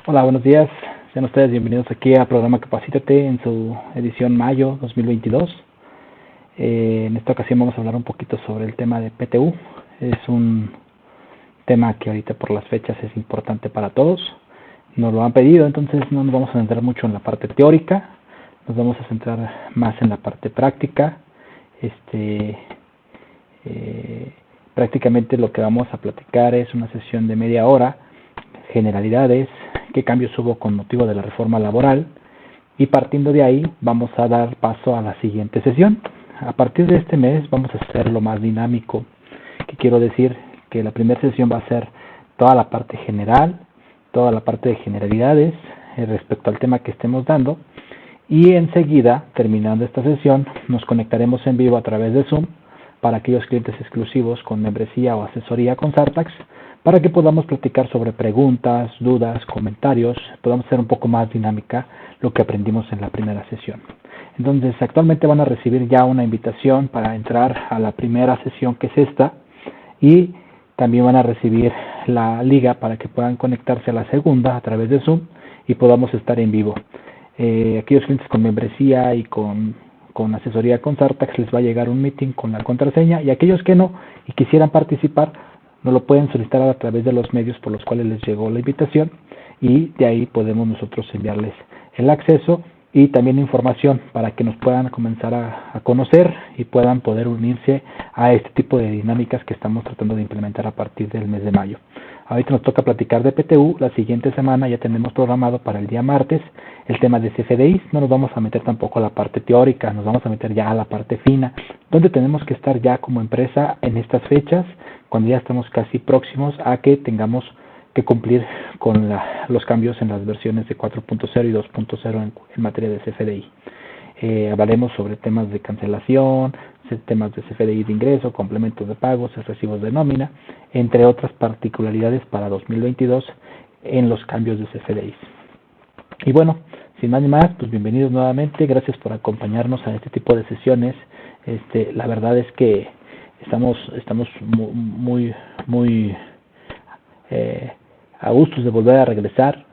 Hola, buenos días. Sean ustedes bienvenidos aquí a Programa Capacítate en su edición mayo 2022. En esta ocasión vamos a hablar un poquito sobre el tema de PTU. Es un tema que ahorita por las fechas es importante para todos. Nos lo han pedido, entonces no nos vamos a centrar mucho en la parte teórica. Nos vamos a centrar más en la parte práctica. Prácticamente lo que vamos a platicar es una sesión de media hora, generalidades, qué cambios hubo con motivo de la reforma laboral, y partiendo de ahí vamos a dar paso a la siguiente sesión. A partir de este mes vamos a hacerlo más dinámico, que quiero decir que la primera sesión va a ser toda la parte general, toda la parte de generalidades respecto al tema que estemos dando, y enseguida, terminando esta sesión, nos conectaremos en vivo a través de Zoom para aquellos clientes exclusivos con membresía o asesoría con Sartax, para que podamos platicar sobre preguntas, dudas, comentarios, podamos hacer un poco más dinámica lo que aprendimos en la primera sesión. Entonces, actualmente van a recibir ya una invitación para entrar a la primera sesión, que es esta, y también van a recibir la liga para que puedan conectarse a la segunda a través de Zoom y podamos estar en vivo. Aquellos clientes con membresía y con asesoría con Sartax les va a llegar un meeting con la contraseña, y aquellos que no y quisieran participar nos lo pueden solicitar a través de los medios por los cuales les llegó la invitación, y de ahí podemos nosotros enviarles el acceso y también información para que nos puedan comenzar a conocer y puedan poder unirse a este tipo de dinámicas que estamos tratando de implementar a partir del mes de mayo. Ahorita nos toca platicar de PTU. La siguiente semana ya tenemos programado para el día martes el tema de CFDIs. No nos vamos a meter tampoco a la parte teórica, nos vamos a meter ya a la parte fina, donde tenemos que estar ya como empresa en estas fechas, cuando ya estamos casi próximos a que tengamos que cumplir con los cambios en las versiones de 4.0 y 2.0 en materia de CFDI. Hablaremos sobre temas de cancelación, temas de CFDI de ingreso, complementos de pagos, recibos de nómina, entre otras particularidades para 2022 en los cambios de CFDI. Y bueno, sin más ni más, pues bienvenidos nuevamente, gracias por acompañarnos a este tipo de sesiones. La verdad es que estamos muy a gustos de volver a regresar.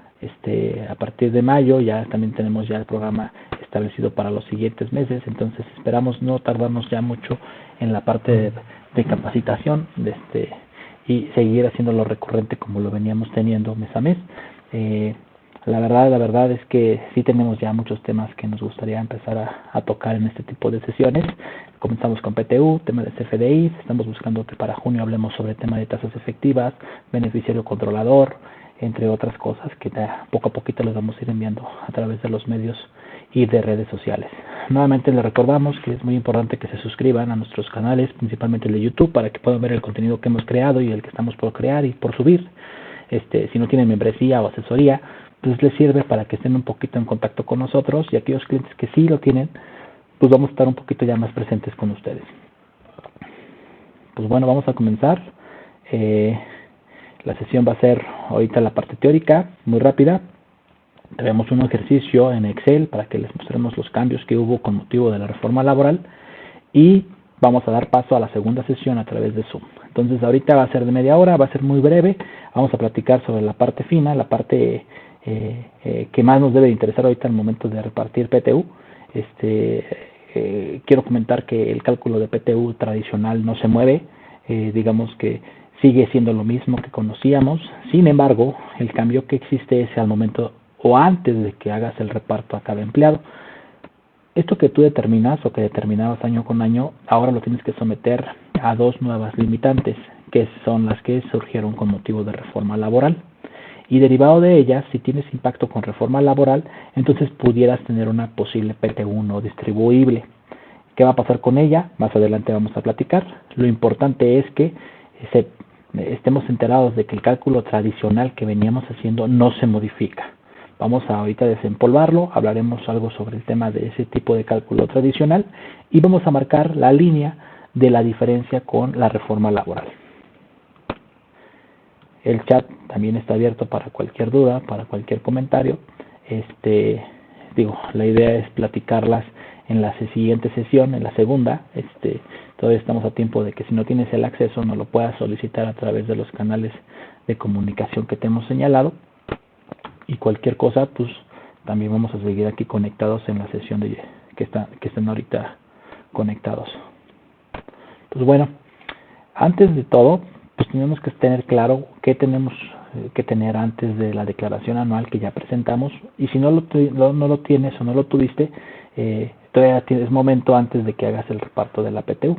A partir de mayo ya también tenemos ya el programa establecido para los siguientes meses, entonces esperamos no tardarnos ya mucho en la parte de capacitación y seguir haciéndolo recurrente como lo veníamos teniendo mes a mes. La verdad es que sí tenemos ya muchos temas que nos gustaría empezar a tocar en este tipo de sesiones. Comenzamos con PTU, tema de CFDI, estamos buscando que para junio hablemos sobre tema de tasas efectivas, beneficiario controlador, entre otras cosas que poco a poquito les vamos a ir enviando a través de los medios y de redes sociales. Nuevamente les recordamos que es muy importante que se suscriban a nuestros canales, principalmente el de YouTube, para que puedan ver el contenido que hemos creado y el que estamos por crear y por subir. Si no tienen membresía o asesoría, pues les sirve para que estén un poquito en contacto con nosotros, y aquellos clientes que sí lo tienen, pues vamos a estar un poquito ya más presentes con ustedes. Pues bueno, vamos a comenzar. La sesión va a ser ahorita la parte teórica, muy rápida. Tenemos un ejercicio en Excel para que les mostremos los cambios que hubo con motivo de la reforma laboral, y vamos a dar paso a la segunda sesión a través de Zoom. Entonces ahorita va a ser de media hora, va a ser muy breve. Vamos a platicar sobre la parte fina, la parte que más nos debe interesar ahorita en el momento de repartir PTU. Quiero comentar que el cálculo de PTU tradicional no se mueve, digamos que sigue siendo lo mismo que conocíamos. Sin embargo, el cambio que existe es al momento o antes de que hagas el reparto a cada empleado. Esto que tú determinas o que determinabas año con año, ahora lo tienes que someter a dos nuevas limitantes, que son las que surgieron con motivo de reforma laboral. Y derivado de ellas, si tienes impacto con reforma laboral, entonces pudieras tener una posible PTU no distribuible. ¿Qué va a pasar con ella? Más adelante vamos a platicar. Lo importante es que estemos enterados de que el cálculo tradicional que veníamos haciendo no se modifica. Vamos a ahorita desempolvarlo, hablaremos algo sobre el tema de ese tipo de cálculo tradicional y vamos a marcar la línea de la diferencia con la reforma laboral. El chat también está abierto para cualquier duda, para cualquier comentario. La idea es platicarlas en la siguiente sesión, en la segunda. Todavía estamos a tiempo de que si no tienes el acceso nos lo puedas solicitar a través de los canales de comunicación que te hemos señalado. y cualquier cosa, pues también vamos a seguir aquí conectados en la sesión que están ahorita conectados. Pues bueno, antes de todo, pues tenemos que tener claro qué tenemos que tener antes de la declaración anual que ya presentamos, y si no lo tienes o no lo tuviste, todavía tienes momento antes de que hagas el reparto de la PTU.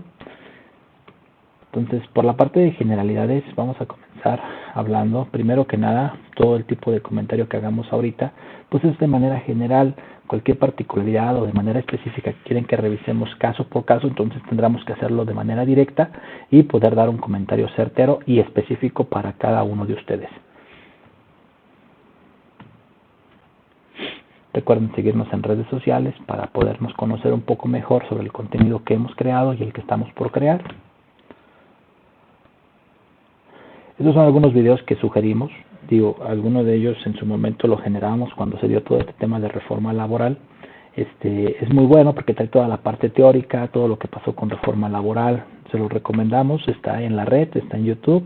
Entonces, por la parte de generalidades, vamos a comenzar hablando, primero que nada, todo el tipo de comentario que hagamos ahorita, pues es de manera general. Cualquier particularidad o de manera específica que quieren que revisemos caso por caso, entonces tendremos que hacerlo de manera directa y poder dar un comentario certero y específico para cada uno de ustedes. Recuerden seguirnos en redes sociales para podernos conocer un poco mejor sobre el contenido que hemos creado y el que estamos por crear. Estos son algunos videos que sugerimos. Algunos de ellos en su momento lo generamos cuando se dio todo este tema de reforma laboral. Es muy bueno porque trae toda la parte teórica, todo lo que pasó con reforma laboral. Se los recomendamos, está en la red, está en YouTube.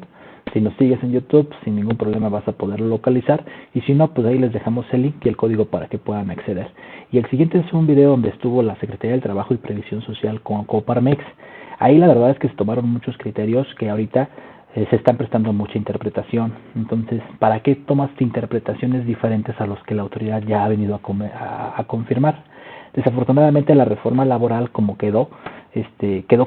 Si nos sigues en YouTube, sin ningún problema vas a poderlo localizar. Y si no, pues ahí les dejamos el link y el código para que puedan acceder. Y el siguiente es un video donde estuvo la Secretaría del Trabajo y Previsión Social con Coparmex. Ahí la verdad es que se tomaron muchos criterios que ahorita se están prestando mucha interpretación. Entonces, ¿para qué tomas interpretaciones diferentes a los que la autoridad ya ha venido a confirmar? Desafortunadamente la reforma laboral como quedó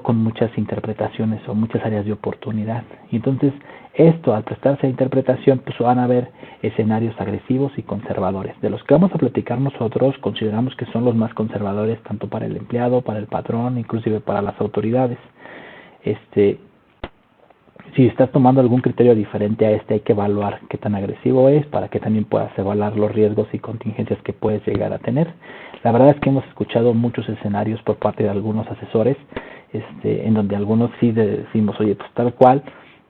con muchas interpretaciones o muchas áreas de oportunidad. Y entonces esto, al prestarse a interpretación, pues van a haber escenarios agresivos y conservadores. De los que vamos a platicar nosotros, consideramos que son los más conservadores tanto para el empleado, para el patrón, inclusive para las autoridades. Si estás tomando algún criterio diferente a hay que evaluar qué tan agresivo es para que también puedas evaluar los riesgos y contingencias que puedes llegar a tener. La verdad es que hemos escuchado muchos escenarios por parte de algunos asesores, en donde algunos sí decimos, oye, pues tal cual,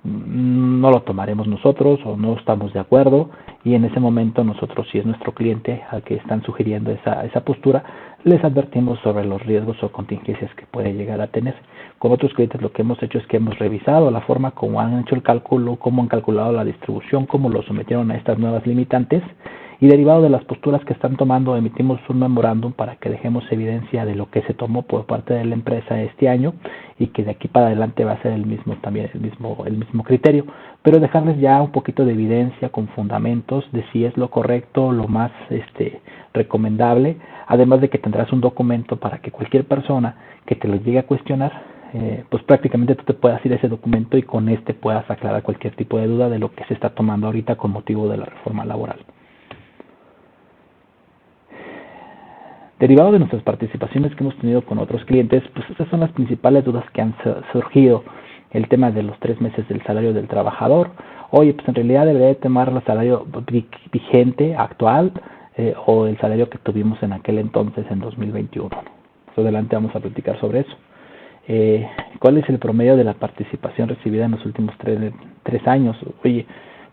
no lo tomaremos nosotros o no estamos de acuerdo, y en ese momento nosotros, si es nuestro cliente al que están sugiriendo esa postura, les advertimos sobre los riesgos o contingencias que puede llegar a tener. Con otros clientes lo que hemos hecho es que hemos revisado la forma como han hecho el cálculo, cómo han calculado la distribución, cómo lo sometieron a estas nuevas limitantes, y derivado de las posturas que están tomando, emitimos un memorándum para que dejemos evidencia de lo que se tomó por parte de la empresa este año, y que de aquí para adelante va a ser el mismo criterio, pero dejarles ya un poquito de evidencia con fundamentos de si es lo correcto, lo más recomendable, además de que tendrás un documento para que cualquier persona que te lo llegue a cuestionar, pues prácticamente tú te puedas ir a ese documento y con puedas aclarar cualquier tipo de duda de lo que se está tomando ahorita con motivo de la reforma laboral. Derivado de nuestras participaciones que hemos tenido con otros clientes, pues estas son las principales dudas que han surgido. El tema de los 3 meses del salario del trabajador. Oye, pues en realidad debería de tomar el salario vigente, actual, o el salario que tuvimos en aquel entonces, en 2021. Más adelante vamos a platicar sobre eso. ¿Cuál es el promedio de la participación recibida en los últimos 3 años? Oye,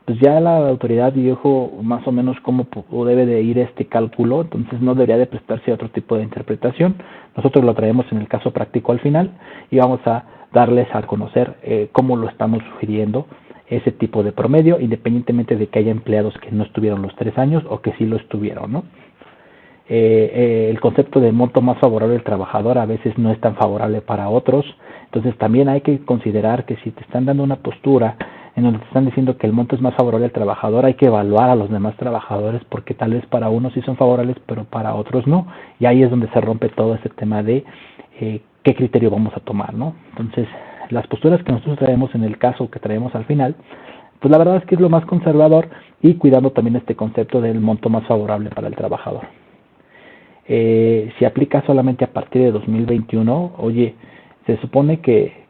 pues ya la autoridad dijo más o menos cómo debe de ir este cálculo, entonces no debería de prestarse a otro tipo de interpretación. Nosotros lo traemos en el caso práctico al final y vamos a darles a conocer cómo lo estamos sugiriendo ese tipo de promedio, independientemente de que haya empleados que no estuvieron los 3 años o que sí lo estuvieron, ¿no? El concepto de monto más favorable al trabajador a veces no es tan favorable para otros, entonces también hay que considerar que si te están dando una postura en donde te están diciendo que el monto es más favorable al trabajador, hay que evaluar a los demás trabajadores porque tal vez para unos sí son favorables pero para otros no, y ahí es donde se rompe todo ese tema de qué criterio vamos a tomar, ¿no? Entonces las posturas que nosotros traemos en el caso que traemos al final, pues la verdad es que es lo más conservador y cuidando también este concepto del monto más favorable para el trabajador. Si aplica solamente a partir de 2021, oye, se supone que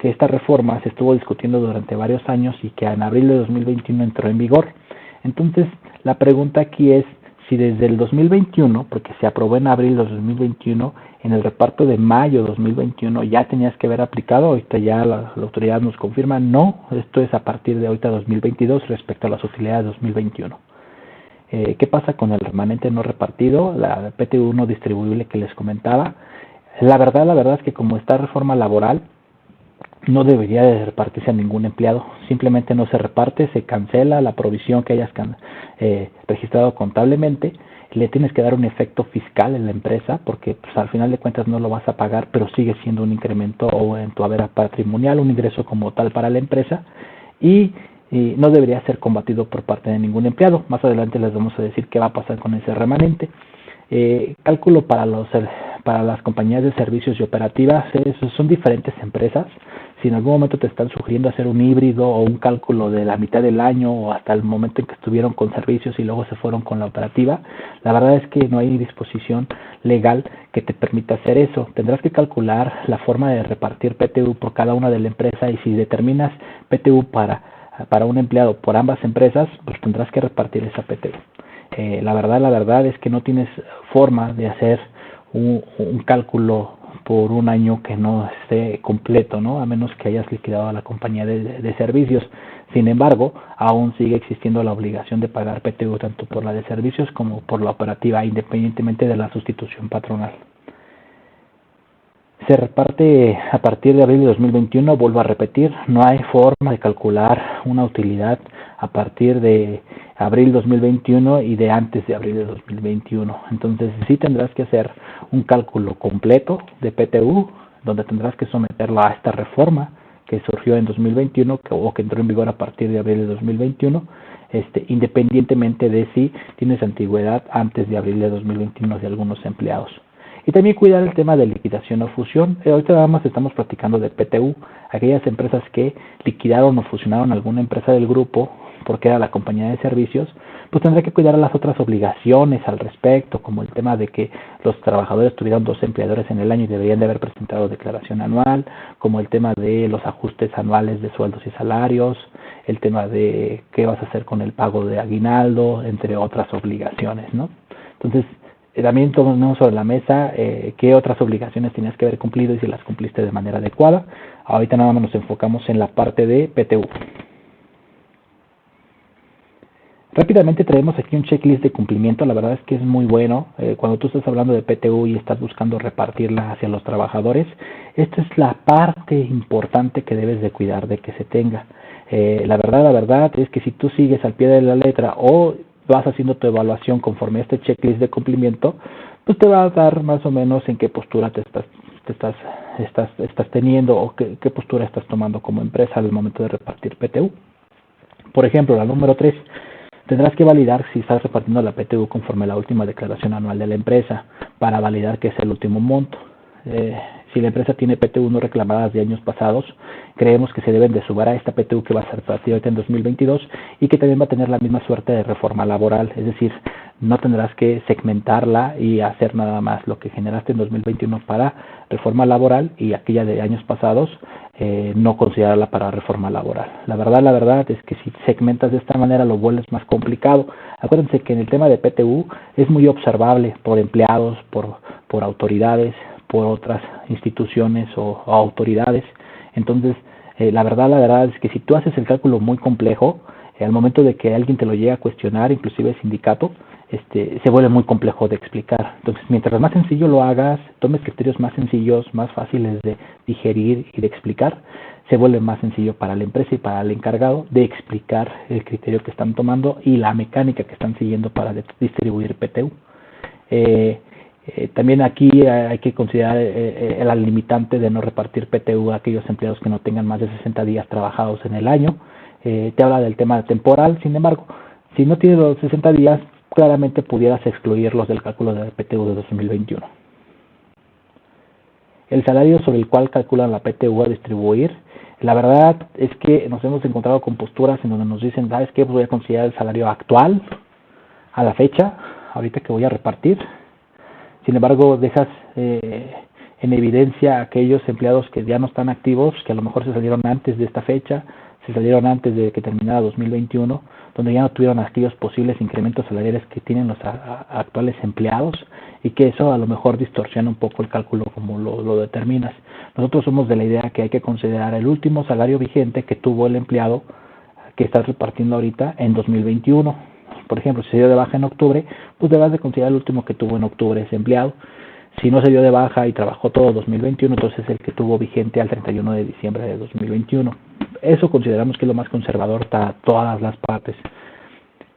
esta reforma se estuvo discutiendo durante varios años y que en abril de 2021 entró en vigor. Entonces, la pregunta aquí es si desde el 2021, porque se aprobó en abril de 2021, en el reparto de mayo de 2021 ya tenías que haber aplicado. Ahorita ya la autoridad nos confirma, no, esto es a partir de ahorita 2022 respecto a las utilidades de 2021. ¿Qué pasa con el remanente no repartido, la PTU no distribuible que les comentaba? La verdad es que como está reforma laboral, no debería de repartirse a ningún empleado, simplemente no se reparte, se cancela la provisión que hayas registrado contablemente, le tienes que dar un efecto fiscal en la empresa porque pues, al final de cuentas no lo vas a pagar, pero sigue siendo un incremento o en tu haber patrimonial, un ingreso como tal para la empresa y no debería ser combatido por parte de ningún empleado. Más adelante les vamos a decir qué va a pasar con ese remanente. Cálculo para las compañías de servicios y operativas, son diferentes empresas. Si en algún momento te están sugiriendo hacer un híbrido o un cálculo de la mitad del año o hasta el momento en que estuvieron con servicios y luego se fueron con la operativa, la verdad es que no hay disposición legal que te permita hacer eso. Tendrás que calcular la forma de repartir PTU por cada una de la empresa y si determinas PTU para un empleado por ambas empresas, pues tendrás que repartir esa PTU. La verdad es que no tienes forma de hacer un cálculo por un año que no esté completo, ¿no? A menos que hayas liquidado a la compañía de servicios. Sin embargo, aún sigue existiendo la obligación de pagar PTU tanto por la de servicios como por la operativa, independientemente de la sustitución patronal. Se reparte a partir de abril de 2021, vuelvo a repetir, no hay forma de calcular una utilidad a partir de abril 2021 y de antes de abril de 2021. Entonces sí tendrás que hacer un cálculo completo de PTU, donde tendrás que someterlo a esta reforma que surgió en 2021 o que entró en vigor a partir de abril de 2021, independientemente de si tienes antigüedad antes de abril de 2021 de algunos empleados. Y también cuidar el tema de liquidación o fusión. Ahorita nada más estamos platicando de PTU, aquellas empresas que liquidaron o fusionaron alguna empresa del grupo porque era la compañía de servicios, pues tendrá que cuidar las otras obligaciones al respecto, como el tema de que los trabajadores tuvieron 2 empleadores en el año y deberían de haber presentado declaración anual, como el tema de los ajustes anuales de sueldos y salarios, el tema de qué vas a hacer con el pago de aguinaldo, entre otras obligaciones, ¿no? Entonces, también tomamos sobre la mesa qué otras obligaciones tenías que haber cumplido y si las cumpliste de manera adecuada. Ahorita nada más nos enfocamos en la parte de PTU. Rápidamente traemos aquí un checklist de cumplimiento, la verdad es que es muy bueno. Cuando tú estás hablando de PTU y estás buscando repartirla hacia los trabajadores, esta es la parte importante que debes de cuidar de que se tenga. La verdad es que si tú sigues al pie de la letra o vas haciendo tu evaluación conforme a este checklist de cumplimiento, pues te va a dar más o menos en qué postura te estás teniendo o qué postura estás tomando como empresa al momento de repartir PTU. Por ejemplo, la número 3, tendrás que validar si estás repartiendo la PTU conforme a la última declaración anual de la empresa para validar que es el último monto. Si la empresa tiene PTU no reclamadas de años pasados, creemos que se deben de sumar a esta PTU que va a ser repartida en 2022 y que también va a tener la misma suerte de reforma laboral, es decir, no tendrás que segmentarla y hacer nada más lo que generaste en 2021 para reforma laboral y aquella de años pasados no considerarla para reforma laboral. La verdad es que si segmentas de esta manera lo vuelves más complicado. Acuérdense que en el tema de PTU es muy observable por empleados, por autoridades, por otras instituciones o autoridades. Entonces, la verdad es que si tú haces el cálculo muy complejo, al momento de que alguien te lo llegue a cuestionar, inclusive el sindicato, se vuelve muy complejo de explicar. Entonces, mientras más sencillo lo hagas, tomes criterios más sencillos, más fáciles de digerir y de explicar, se vuelve más sencillo para la empresa y para el encargado de explicar el criterio que están tomando y la mecánica que están siguiendo para distribuir PTU. También aquí hay que considerar la limitante de no repartir PTU a aquellos empleados que no tengan más de 60 días trabajados en el año. Te habla del tema temporal, sin embargo, si no tienes los 60 días, claramente pudieras excluirlos del cálculo de PTU de 2021. El salario sobre el cual calculan la PTU a distribuir, la verdad es que nos hemos encontrado con posturas en donde nos dicen, ¿sabes qué? Pues voy a considerar el salario actual a la fecha, ahorita que voy a repartir. Sin embargo, dejas en evidencia a aquellos empleados que ya no están activos, que a lo mejor se salieron antes de esta fecha, se salieron antes de que terminara 2021, donde ya no tuvieron aquellos posibles incrementos salariales que tienen los actuales empleados y que eso a lo mejor distorsiona un poco el cálculo como lo determinas. Nosotros somos de la idea que hay que considerar el último salario vigente que tuvo el empleado que estás repartiendo ahorita en 2021. Por ejemplo, si se dio de baja en octubre, pues debes de considerar el último que tuvo en octubre ese empleado. Si no se dio de baja y trabajó todo 2021, entonces es el que tuvo vigente al 31 de diciembre de 2021. Eso consideramos que es lo más conservador para todas las partes.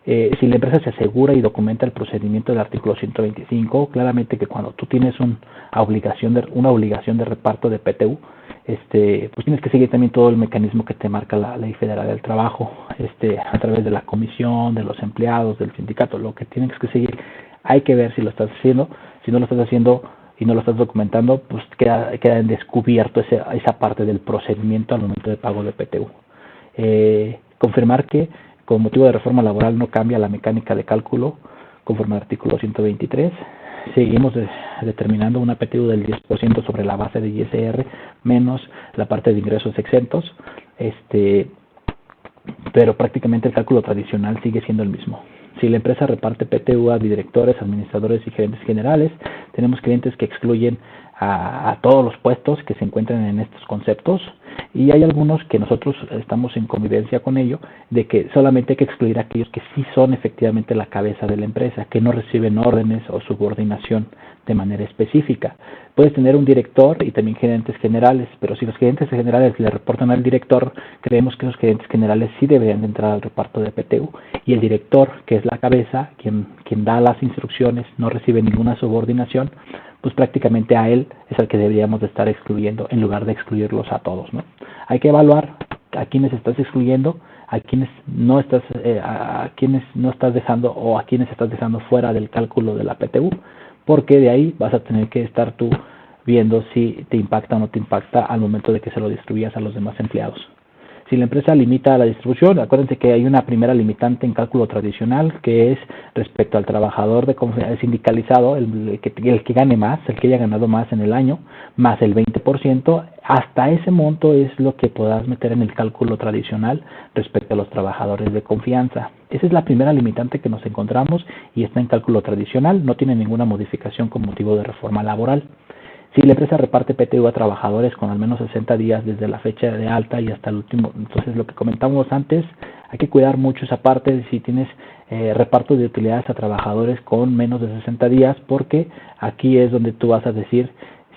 Si la empresa se asegura y documenta el procedimiento del artículo 125, claramente que cuando tú tienes una obligación de reparto de PTU, pues tienes que seguir también todo el mecanismo que te marca la Ley Federal del Trabajo, a través de la comisión, de los empleados, del sindicato, lo que tienes que seguir. Hay que ver si lo estás haciendo. Si no lo estás haciendo y no lo estás documentando, pues queda en descubierto esa parte del procedimiento al momento de pago de PTU. Confirmar que con motivo de reforma laboral no cambia la mecánica de cálculo conforme al artículo 123. Seguimos determinando una PTU del 10% sobre la base de ISR menos la parte de ingresos exentos, pero prácticamente el cálculo tradicional sigue siendo el mismo. Si la empresa reparte PTU a directores, administradores y gerentes generales, tenemos clientes que excluyen a todos los puestos que se encuentran en estos conceptos, y hay algunos que nosotros estamos en convivencia con ello, de que solamente hay que excluir a aquellos que sí son efectivamente la cabeza de la empresa, que no reciben órdenes o subordinación de manera específica. Puedes tener un director y también gerentes generales, pero si los gerentes generales le reportan al director, creemos que los gerentes generales sí deberían de entrar al reparto de PTU, y el director, que es la cabeza, quien da las instrucciones, no recibe ninguna subordinación, pues prácticamente a él es al que deberíamos de estar excluyendo en lugar de excluirlos a todos, ¿no? Hay que evaluar a quienes estás excluyendo, a quienes no estás dejando o a quienes estás dejando fuera del cálculo de la PTU, porque de ahí vas a tener que estar tú viendo si te impacta o no te impacta al momento de que se lo distribuyas a los demás empleados. Si la empresa limita la distribución, acuérdense que hay una primera limitante en cálculo tradicional, que es respecto al trabajador sindicalizado, el que gane más, el que haya ganado más en el año, más el 20%, hasta ese monto es lo que podrás meter en el cálculo tradicional respecto a los trabajadores de confianza. Esa es la primera limitante que nos encontramos y está en cálculo tradicional, no tiene ninguna modificación con motivo de reforma laboral. Si la empresa reparte PTU a trabajadores con al menos 60 días desde la fecha de alta y hasta el último, entonces lo que comentamos antes, hay que cuidar mucho esa parte de si tienes reparto de utilidades a trabajadores con menos de 60 días, porque aquí es donde tú vas a decir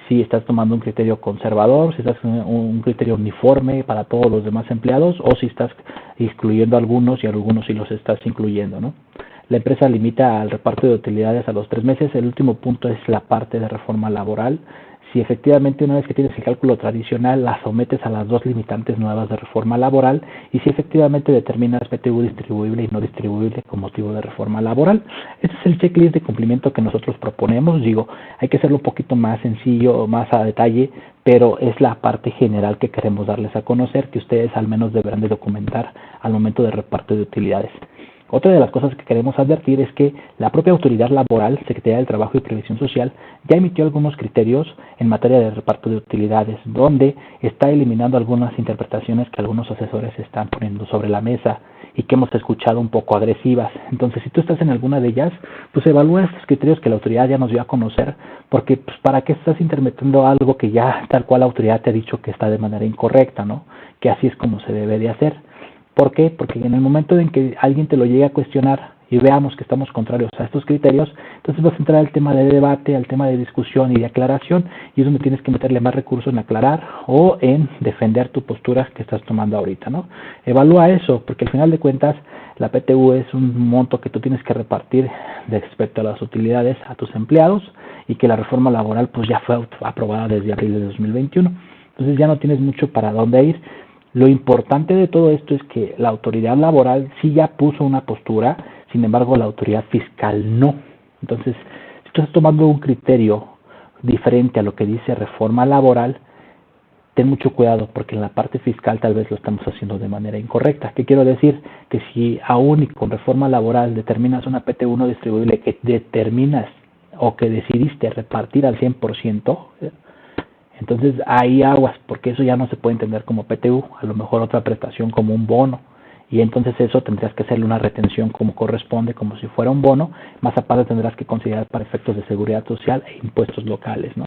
si estás tomando un criterio conservador, si estás un criterio uniforme para todos los demás empleados, o si estás excluyendo a algunos y a algunos sí los estás incluyendo, ¿no? La empresa limita al reparto de utilidades a los 3 meses. El último punto es la parte de reforma laboral. Si efectivamente una vez que tienes el cálculo tradicional la sometes a las dos limitantes nuevas de reforma laboral, y si efectivamente determinas PTU distribuible y no distribuible con motivo de reforma laboral. Este es el checklist de cumplimiento que nosotros proponemos. Digo, hay que hacerlo un poquito más sencillo, más a detalle, pero es la parte general que queremos darles a conocer, que ustedes al menos deberán de documentar al momento de reparto de utilidades. Otra de las cosas que queremos advertir es que la propia autoridad laboral, Secretaría del Trabajo y Previsión Social, ya emitió algunos criterios en materia de reparto de utilidades, donde está eliminando algunas interpretaciones que algunos asesores están poniendo sobre la mesa y que hemos escuchado un poco agresivas. Entonces, si tú estás en alguna de ellas, pues evalúa estos criterios que la autoridad ya nos dio a conocer, porque pues, ¿para qué estás interpretando algo que ya tal cual la autoridad te ha dicho que está de manera incorrecta, ¿no? Que así es como se debe de hacer. ¿Por qué? Porque en el momento en que alguien te lo llegue a cuestionar y veamos que estamos contrarios a estos criterios, entonces vas a entrar al tema de debate, al tema de discusión y de aclaración, y es donde tienes que meterle más recursos en aclarar o en defender tu postura que estás tomando ahorita, ¿no? Evalúa eso, porque al final de cuentas la PTU es un monto que tú tienes que repartir respecto a las utilidades a tus empleados, y que la reforma laboral pues ya fue aprobada desde abril de 2021. Entonces ya no tienes mucho para dónde ir. Lo importante de todo esto es que la autoridad laboral sí ya puso una postura, sin embargo la autoridad fiscal no. Entonces, si tú estás tomando un criterio diferente a lo que dice reforma laboral, ten mucho cuidado, porque en la parte fiscal tal vez lo estamos haciendo de manera incorrecta. ¿Qué quiero decir? Que si aún y con reforma laboral determinas una PTU no distribuible que determinas o que decidiste repartir al 100%, entonces ahí aguas, porque eso ya no se puede entender como PTU, a lo mejor otra prestación como un bono, y entonces eso tendrías que hacerle una retención como corresponde, como si fuera un bono, más aparte tendrás que considerar para efectos de seguridad social e impuestos locales, ¿no?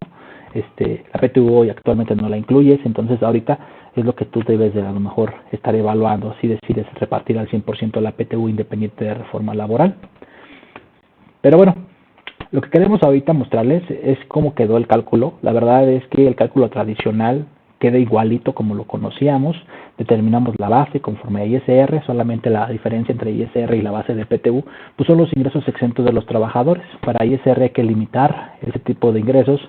La PTU hoy actualmente no la incluyes, entonces ahorita es lo que tú debes de a lo mejor estar evaluando si decides repartir al 100% la PTU independiente de reforma laboral. Pero bueno, Lo que queremos ahorita mostrarles es cómo quedó el cálculo. La verdad es que el cálculo tradicional queda igualito como lo conocíamos. Determinamos la base conforme a ISR, solamente la diferencia entre ISR y la base de PTU pues son los ingresos exentos de los trabajadores. Para ISR hay que limitar ese tipo de ingresos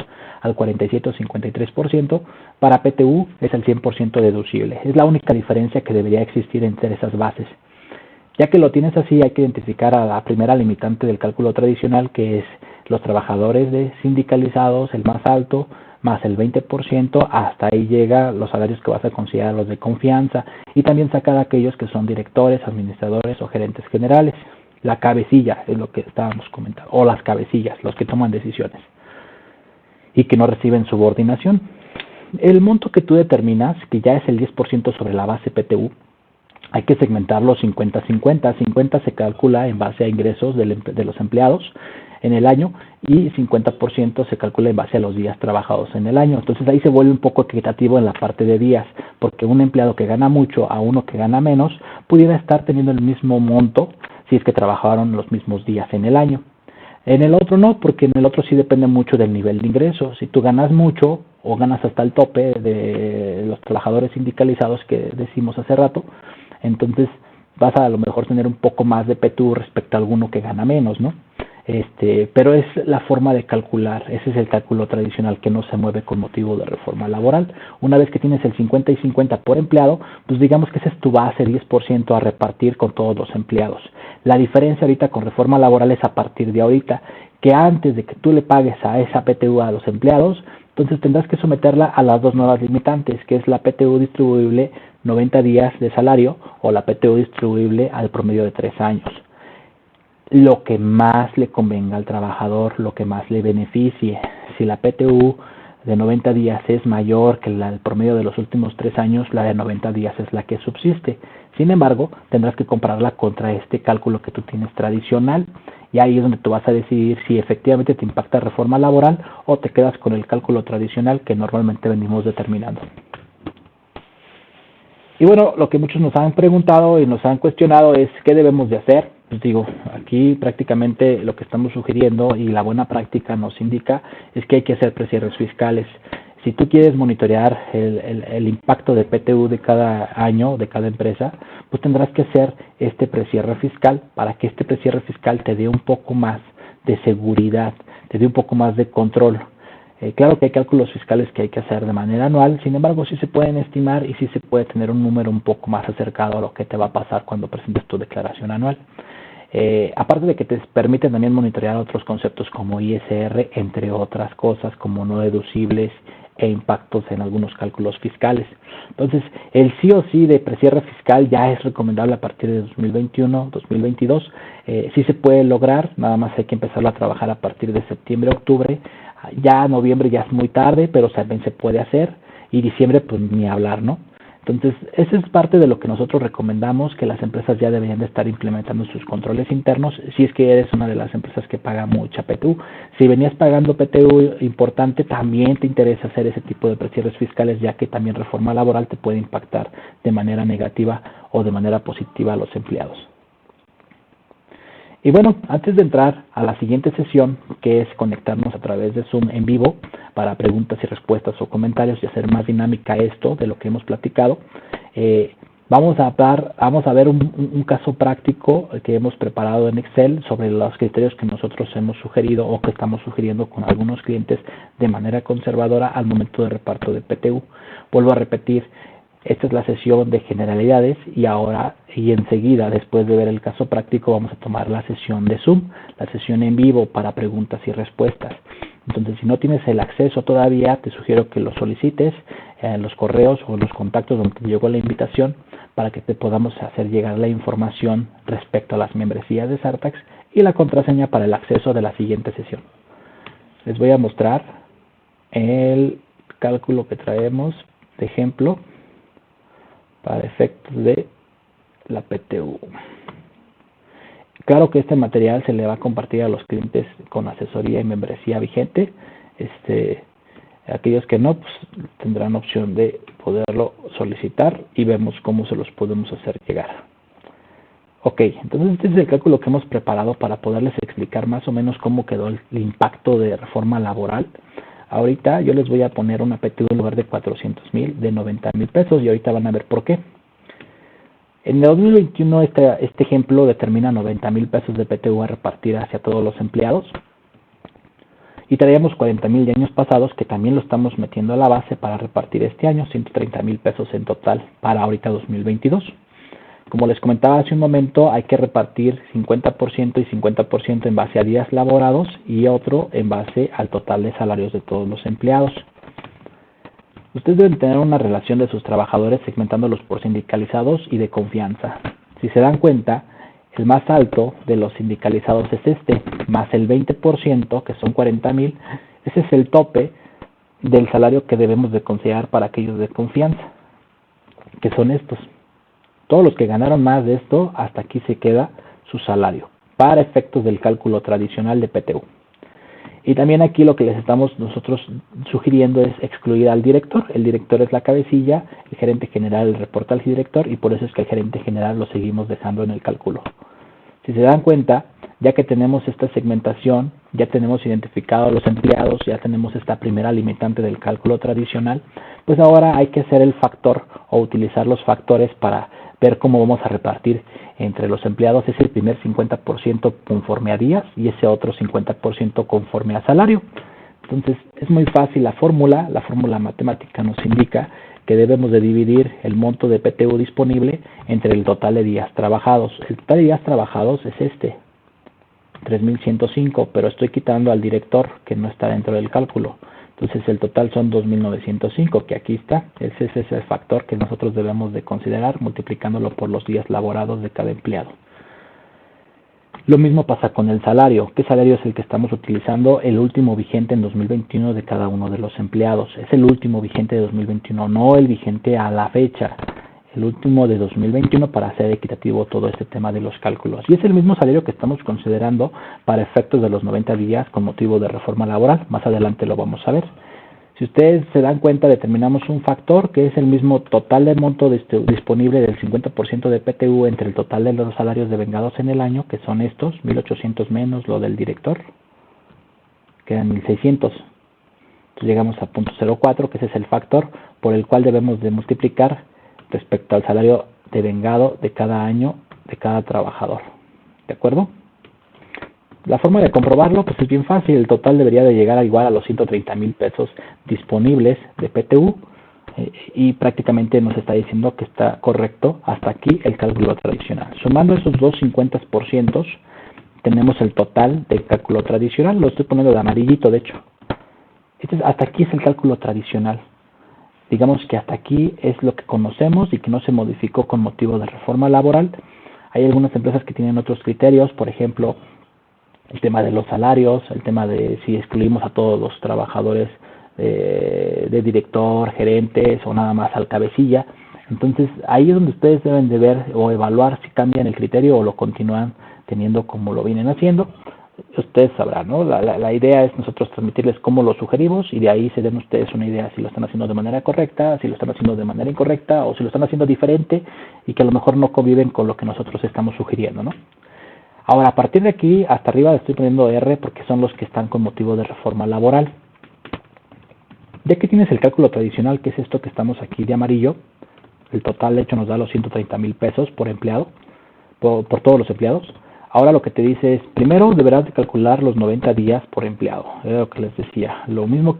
al 47 o 53%, para PTU es el 100% deducible. Es la única diferencia que debería existir entre esas bases. Ya que lo tienes así, hay que identificar a la primera limitante del cálculo tradicional, que es los trabajadores sindicalizados, el más alto, más el 20%, hasta ahí llega los salarios que vas a considerar los de confianza, y también sacar a aquellos que son directores, administradores o gerentes generales. La cabecilla es lo que estábamos comentando, o las cabecillas, los que toman decisiones y que no reciben subordinación. El monto que tú determinas, que ya es el 10% sobre la base PTU, hay que segmentarlo 50-50. 50 se calcula en base a ingresos de los empleados en el año y 50% se calcula en base a los días trabajados en el año. Entonces ahí se vuelve un poco equitativo en la parte de días, porque un empleado que gana mucho a uno que gana menos pudiera estar teniendo el mismo monto si es que trabajaron los mismos días en el año. En el otro no, porque en el otro sí depende mucho del nivel de ingresos. Si tú ganas mucho o ganas hasta el tope de los trabajadores sindicalizados que decimos hace rato, entonces vas a lo mejor tener un poco más de PTU respecto a alguno que gana menos, ¿no? Pero es la forma de calcular, ese es el cálculo tradicional que no se mueve con motivo de reforma laboral. Una vez que tienes el 50 y 50 por empleado, pues digamos que esa es tu base, 10% a repartir con todos los empleados. La diferencia ahorita con reforma laboral es a partir de ahorita, que antes de que tú le pagues a esa PTU a los empleados, entonces tendrás que someterla a las dos nuevas limitantes, que es la PTU distribuible 90 días de salario o la PTU distribuible al promedio de 3 años. Lo que más le convenga al trabajador, lo que más le beneficie. Si la PTU de 90 días es mayor que el promedio de los últimos 3 años, la de 90 días es la que subsiste. Sin embargo, tendrás que compararla contra este cálculo que tú tienes tradicional, y ahí es donde tú vas a decidir si efectivamente te impacta reforma laboral o te quedas con el cálculo tradicional que normalmente venimos determinando. Y bueno, lo que muchos nos han preguntado y nos han cuestionado es qué debemos de hacer. Pues digo, aquí prácticamente lo que estamos sugiriendo y la buena práctica nos indica es que hay que hacer precierres fiscales. Si tú quieres monitorear el impacto de PTU de cada año, de cada empresa, pues tendrás que hacer este precierre fiscal para que este precierre fiscal te dé un poco más de seguridad, te dé un poco más de control. Claro que hay cálculos fiscales que hay que hacer de manera anual, sin embargo sí se pueden estimar y sí se puede tener un número un poco más acercado a lo que te va a pasar cuando presentes tu declaración anual. Aparte de que te permiten también monitorear otros conceptos como ISR, entre otras cosas como no deducibles e impactos en algunos cálculos fiscales. Entonces, el sí o sí de precierre fiscal ya es recomendable a partir de 2021, 2022. Sí se puede lograr, nada más hay que empezarlo a trabajar a partir de septiembre, octubre. Ya noviembre ya es muy tarde, pero también se puede hacer, y diciembre pues ni hablar, ¿no? Entonces, esa es parte de lo que nosotros recomendamos, que las empresas ya deberían de estar implementando sus controles internos, si es que eres una de las empresas que paga mucha PTU. Si venías pagando PTU importante, también te interesa hacer ese tipo de precierres fiscales, ya que también reforma laboral te puede impactar de manera negativa o de manera positiva a los empleados. Y bueno, antes de entrar a la siguiente sesión, que es conectarnos a través de Zoom en vivo para preguntas y respuestas o comentarios y hacer más dinámica esto de lo que hemos platicado, vamos a ver un caso práctico que hemos preparado en Excel sobre los criterios que nosotros hemos sugerido o que estamos sugiriendo con algunos clientes de manera conservadora al momento de reparto de PTU. Vuelvo a repetir, esta es la sesión de generalidades y ahora y enseguida, después de ver el caso práctico, vamos a tomar la sesión de Zoom, la sesión en vivo para preguntas y respuestas. Entonces, si no tienes el acceso todavía, te sugiero que lo solicites en los correos o en los contactos donde te llegó la invitación para que te podamos hacer llegar la información respecto a las membresías de Sartax y la contraseña para el acceso de la siguiente sesión. Les voy a mostrar el cálculo que traemos de ejemplo para efectos de la PTU. Claro que este material se le va a compartir a los clientes con asesoría y membresía vigente. Aquellos que no, pues tendrán opción de poderlo solicitar y vemos cómo se los podemos hacer llegar. Ok, entonces este es el cálculo que hemos preparado para poderles explicar más o menos cómo quedó el impacto de reforma laboral. Ahorita yo les voy a poner una PTU en lugar de 400,000, de 90,000 pesos, y ahorita van a ver por qué. En el 2021 este ejemplo determina 90,000 pesos de PTU a repartir hacia todos los empleados. Y traíamos 40,000 de años pasados que también lo estamos metiendo a la base para repartir este año, 130,000 pesos en total para ahorita 2022. Como les comentaba hace un momento, hay que repartir 50% y 50% en base a días laborados y otro en base al total de salarios de todos los empleados. Ustedes deben tener una relación de sus trabajadores segmentándolos por sindicalizados y de confianza. Si se dan cuenta, el más alto de los sindicalizados es este, más el 20%, que son 40,000, ese es el tope del salario que debemos de considerar para aquellos de confianza, que son estos. Todos los que ganaron más de esto, hasta aquí se queda su salario, para efectos del cálculo tradicional de PTU. Y también aquí lo que les estamos nosotros sugiriendo es excluir al director. El director es la cabecilla, el gerente general reporta al director y por eso es que el gerente general lo seguimos dejando en el cálculo. Si se dan cuenta, ya que tenemos esta segmentación, ya tenemos identificados los empleados, ya tenemos esta primera limitante del cálculo tradicional, pues ahora hay que hacer el factor o utilizar los factores para ver cómo vamos a repartir entre los empleados ese primer 50% conforme a días y ese otro 50% conforme a salario. Entonces es muy fácil la fórmula matemática nos indica que debemos de dividir el monto de PTU disponible entre el total de días trabajados. El total de días trabajados es este, 3,105, pero estoy quitando al director que no está dentro del cálculo. Entonces el total son 2,905, que aquí está. Ese es el factor que nosotros debemos de considerar multiplicándolo por los días laborados de cada empleado. Lo mismo pasa con el salario. ¿Qué salario es el que estamos utilizando? El último vigente en 2021 de cada uno de los empleados. Es el último vigente de 2021, no el vigente a la fecha. El último de 2021 para hacer equitativo todo este tema de los cálculos. Y es el mismo salario que estamos considerando para efectos de los 90 días con motivo de reforma laboral. Más adelante lo vamos a ver. Si ustedes se dan cuenta, determinamos un factor que es el mismo total de monto disponible del 50% de PTU entre el total de los salarios devengados en el año, que son estos, 1,800 menos lo del director, quedan 1,600. Entonces llegamos a 0.04, que ese es el factor por el cual debemos de multiplicar respecto al salario devengado de cada año de cada trabajador. ¿De acuerdo? La forma de comprobarlo pues es bien fácil. El total debería de llegar a igual a los 130,000 pesos disponibles de PTU y prácticamente nos está diciendo que está correcto hasta aquí el cálculo tradicional. Sumando esos dos 50%, tenemos el total del cálculo tradicional. Lo estoy poniendo de amarillito, de hecho. Hasta aquí es el cálculo tradicional. Digamos que hasta aquí es lo que conocemos y que no se modificó con motivo de reforma laboral. Hay algunas empresas que tienen otros criterios, por ejemplo, el tema de los salarios, el tema de si excluimos a todos los trabajadores de director, gerentes o nada más al cabecilla. Entonces ahí es donde ustedes deben de ver o evaluar si cambian el criterio o lo continúan teniendo como lo vienen haciendo. Ustedes sabrán, ¿no? La idea es nosotros transmitirles cómo lo sugerimos y de ahí se den ustedes una idea si lo están haciendo de manera correcta, si lo están haciendo de manera incorrecta o si lo están haciendo diferente y que a lo mejor no conviven con lo que nosotros estamos sugiriendo, ¿no? Ahora, a partir de aquí hasta arriba estoy poniendo R porque son los que están con motivo de reforma laboral. Ya que tienes el cálculo tradicional, que es esto que estamos aquí de amarillo, el total de hecho nos da los 130,000 pesos por empleado, por todos los empleados. Ahora lo que te dice es, primero deberás de calcular los 90 días por empleado. Era lo que les decía. Lo mismo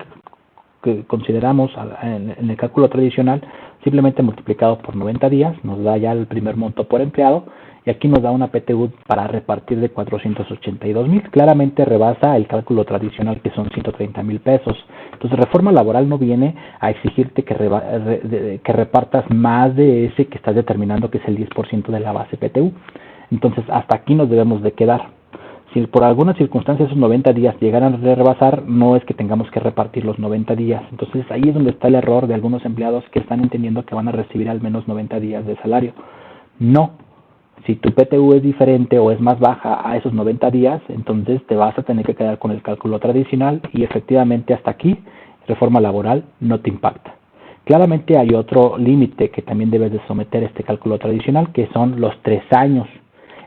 que consideramos en el cálculo tradicional, simplemente multiplicado por 90 días, nos da ya el primer monto por empleado. Y aquí nos da una PTU para repartir de 482,000. Claramente rebasa el cálculo tradicional que son 130,000 pesos. Entonces, reforma laboral no viene a exigirte que repartas más de ese que estás determinando que es el 10% de la base PTU. Entonces, hasta aquí nos debemos de quedar. Si por alguna circunstancia esos 90 días llegaran a rebasar, no es que tengamos que repartir los 90 días. Entonces, ahí es donde está el error de algunos empleados que están entendiendo que van a recibir al menos 90 días de salario. No. Si tu PTU es diferente o es más baja a esos 90 días, entonces te vas a tener que quedar con el cálculo tradicional y efectivamente hasta aquí, reforma laboral no te impacta. Claramente hay otro límite que también debes de someter este cálculo tradicional, que son los 3 años.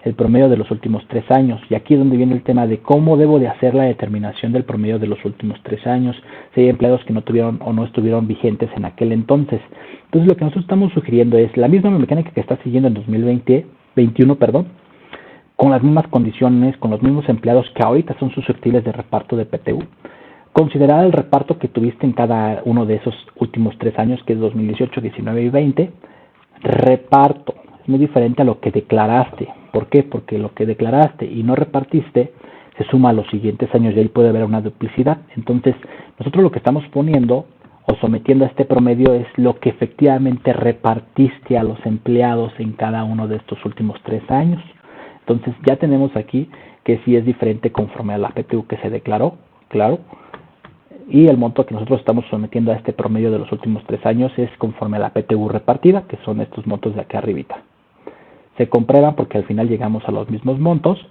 el promedio de los últimos 3 años. Y aquí es donde viene el tema de cómo debo de hacer la determinación del promedio de los últimos 3 años, si hay empleados que no tuvieron o no estuvieron vigentes en aquel entonces. Entonces lo que nosotros estamos sugiriendo es la misma mecánica que está siguiendo en 2021, con las mismas condiciones, con los mismos empleados que ahorita son susceptibles de reparto de PTU. Considerar el reparto que tuviste en cada uno de esos últimos 3 años, que es 2018, 19 y 20. Reparto es muy diferente a lo que declaraste. ¿Por qué? Porque lo que declaraste y no repartiste se suma a los siguientes años y ahí puede haber una duplicidad. Entonces, nosotros lo que estamos poniendo o sometiendo a este promedio es lo que efectivamente repartiste a los empleados en cada uno de estos últimos 3 años. Entonces, ya tenemos aquí que sí es diferente conforme a la PTU que se declaró, claro. Y el monto que nosotros estamos sometiendo a este promedio de los últimos 3 años es conforme a la PTU repartida, que son estos montos de acá arribita. Se comprueban porque al final llegamos a los mismos montos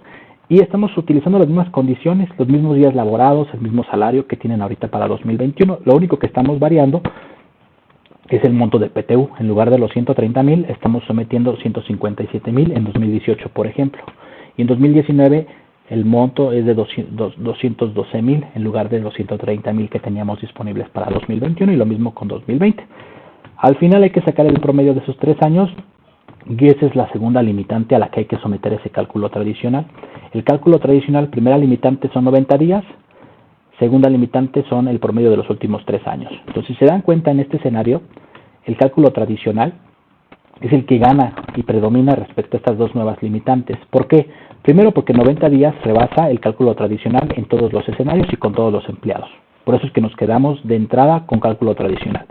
y estamos utilizando las mismas condiciones, los mismos días laborados, el mismo salario que tienen ahorita para 2021. Lo único que estamos variando es el monto de PTU. En lugar de los 130,000, estamos sometiendo 157,000 en 2018, por ejemplo. Y en 2019 el monto es de 212,000 en lugar de los 130,000 que teníamos disponibles para 2021 y lo mismo con 2020. Al final hay que sacar el promedio de esos 3 años y esa es la segunda limitante a la que hay que someter ese cálculo tradicional. El cálculo tradicional, primera limitante son 90 días, segunda limitante son el promedio de los últimos 3 años. Entonces, si se dan cuenta en este escenario, el cálculo tradicional es el que gana y predomina respecto a estas dos nuevas limitantes. ¿Por qué? Primero porque 90 días rebasa el cálculo tradicional en todos los escenarios y con todos los empleados. Por eso es que nos quedamos de entrada con cálculo tradicional.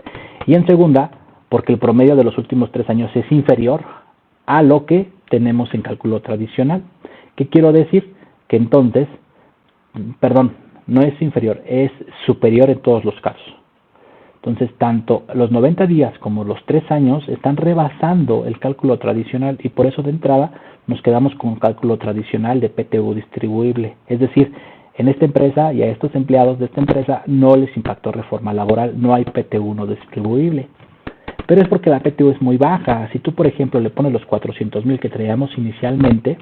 Y en segunda, porque el promedio de los últimos 3 años es inferior a lo que tenemos en cálculo tradicional. ¿Qué quiero decir? Que entonces, no es inferior, es superior en todos los casos. Entonces, tanto los 90 días como los 3 años están rebasando el cálculo tradicional y por eso de entrada nos quedamos con un cálculo tradicional de PTU distribuible. Es decir, en esta empresa y a estos empleados de esta empresa no les impactó reforma laboral, no hay PTU no distribuible. Pero es porque la PTU es muy baja. Si tú, por ejemplo, le pones los 400,000 que traíamos inicialmente,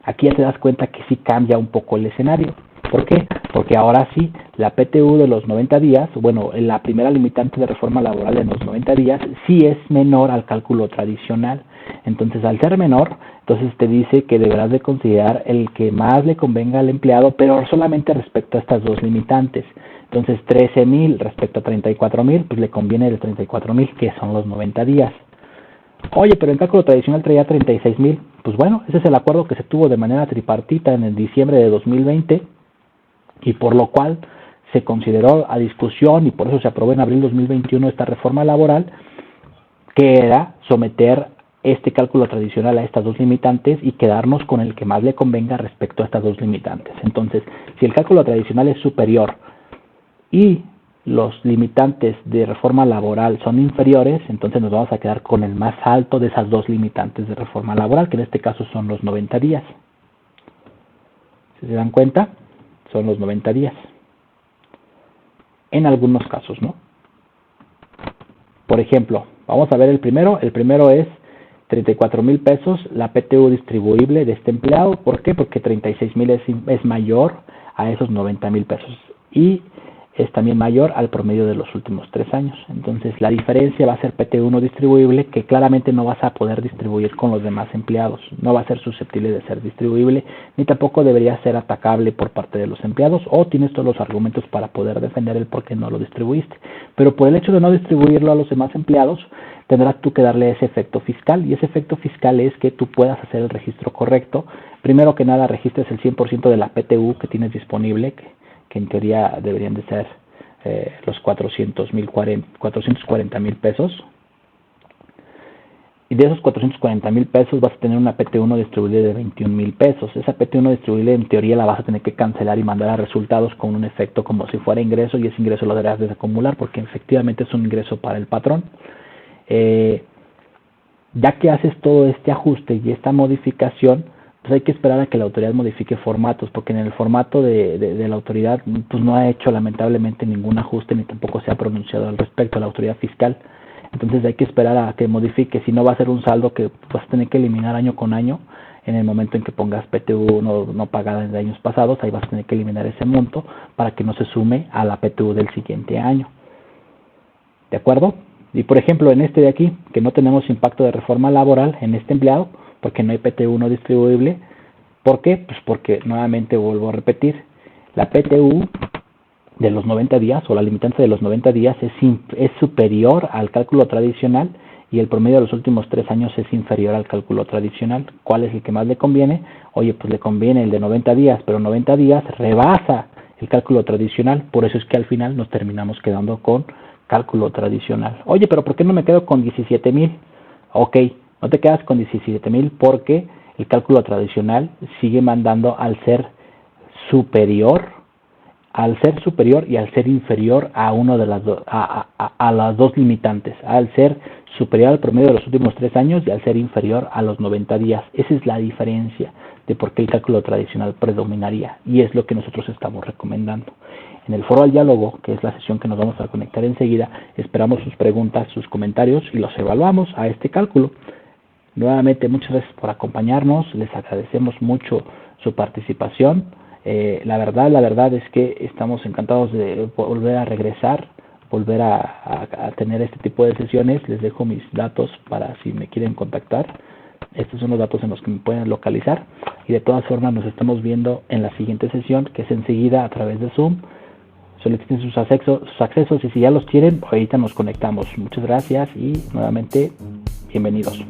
aquí ya te das cuenta que sí cambia un poco el escenario. ¿Por qué? Porque ahora sí, la PTU de los 90 días, la primera limitante de reforma laboral de los 90 días, sí es menor al cálculo tradicional. Entonces, al ser menor, entonces te dice que deberás de considerar el que más le convenga al empleado, pero solamente respecto a estas dos limitantes. Entonces, 13,000 respecto a 34,000, pues le conviene el 34,000, que son los 90 días. Oye, pero el cálculo tradicional traía 36,000. Pues bueno, ese es el acuerdo que se tuvo de manera tripartita en el diciembre de 2020 y por lo cual se consideró a discusión y por eso se aprobó en abril de 2021 esta reforma laboral, que era someter este cálculo tradicional a estas dos limitantes y quedarnos con el que más le convenga respecto a estas dos limitantes. Entonces, si el cálculo tradicional es superior y los limitantes de reforma laboral son inferiores, entonces nos vamos a quedar con el más alto de esas dos limitantes de reforma laboral, que en este caso son los 90 días. ¿Se dan cuenta? Son los 90 días. En algunos casos, ¿no? Por ejemplo, vamos a ver el primero. El primero es 34,000 pesos, la PTU distribuible de este empleado. ¿Por qué? Porque 36,000 es mayor a esos 90,000 pesos. Y es también mayor al promedio de los últimos 3 años. Entonces, la diferencia va a ser PTU no distribuible, que claramente no vas a poder distribuir con los demás empleados. No va a ser susceptible de ser distribuible, ni tampoco debería ser atacable por parte de los empleados, o tienes todos los argumentos para poder defender el por qué no lo distribuiste. Pero por el hecho de no distribuirlo a los demás empleados, tendrás tú que darle ese efecto fiscal, y ese efecto fiscal es que tú puedas hacer el registro correcto. Primero que nada, registres el 100% de la PTU que tienes disponible, que en teoría deberían de ser los 440,000 pesos. Y de esos 440,000 pesos vas a tener una PTU no distribuible de 21,000 pesos. Esa PTU no distribuible en teoría la vas a tener que cancelar y mandar a resultados con un efecto como si fuera ingreso, y ese ingreso lo deberás de acumular porque efectivamente es un ingreso para el patrón. Ya que haces todo este ajuste y esta modificación, pues hay que esperar a que la autoridad modifique formatos, porque en el formato de la autoridad pues no ha hecho lamentablemente ningún ajuste ni tampoco se ha pronunciado al respecto a la autoridad fiscal. Entonces hay que esperar a que modifique, si no va a ser un saldo que vas a tener que eliminar año con año En el momento en que pongas PTU no pagada de años pasados, ahí vas a tener que eliminar ese monto para que no se sume a la PTU del siguiente año. ¿De acuerdo? Y por ejemplo, en este de aquí, que no tenemos impacto de reforma laboral en este empleado, porque no hay PTU no distribuible. ¿Por qué? Pues porque nuevamente vuelvo a repetir, la PTU de los 90 días o la limitante de los 90 días es superior al cálculo tradicional y el promedio de los últimos 3 años es inferior al cálculo tradicional. ¿Cuál es el que más le conviene? Oye, pues le conviene el de 90 días, pero 90 días rebasa el cálculo tradicional, por eso es que al final nos terminamos quedando con cálculo tradicional. Oye, pero ¿por qué no me quedo con 17,000? Ok, no te quedas con 17,000 porque el cálculo tradicional sigue mandando al ser superior y al ser inferior a uno de las a las dos limitantes, al ser superior al promedio de los últimos 3 años y al ser inferior a los 90 días. Esa es la diferencia de por qué el cálculo tradicional predominaría y es lo que nosotros estamos recomendando. En el foro al diálogo, que es la sesión que nos vamos a conectar enseguida, esperamos sus preguntas, sus comentarios y los evaluamos a este cálculo. Nuevamente, muchas gracias por acompañarnos, les agradecemos mucho su participación. La verdad es que estamos encantados de volver a regresar, volver a tener este tipo de sesiones. Les dejo mis datos para si me quieren contactar. Estos son los datos en los que me pueden localizar y de todas formas nos estamos viendo en la siguiente sesión, que es enseguida a través de Zoom. Soliciten sus accesos y si ya los tienen, ahorita nos conectamos. Muchas gracias y nuevamente bienvenidos.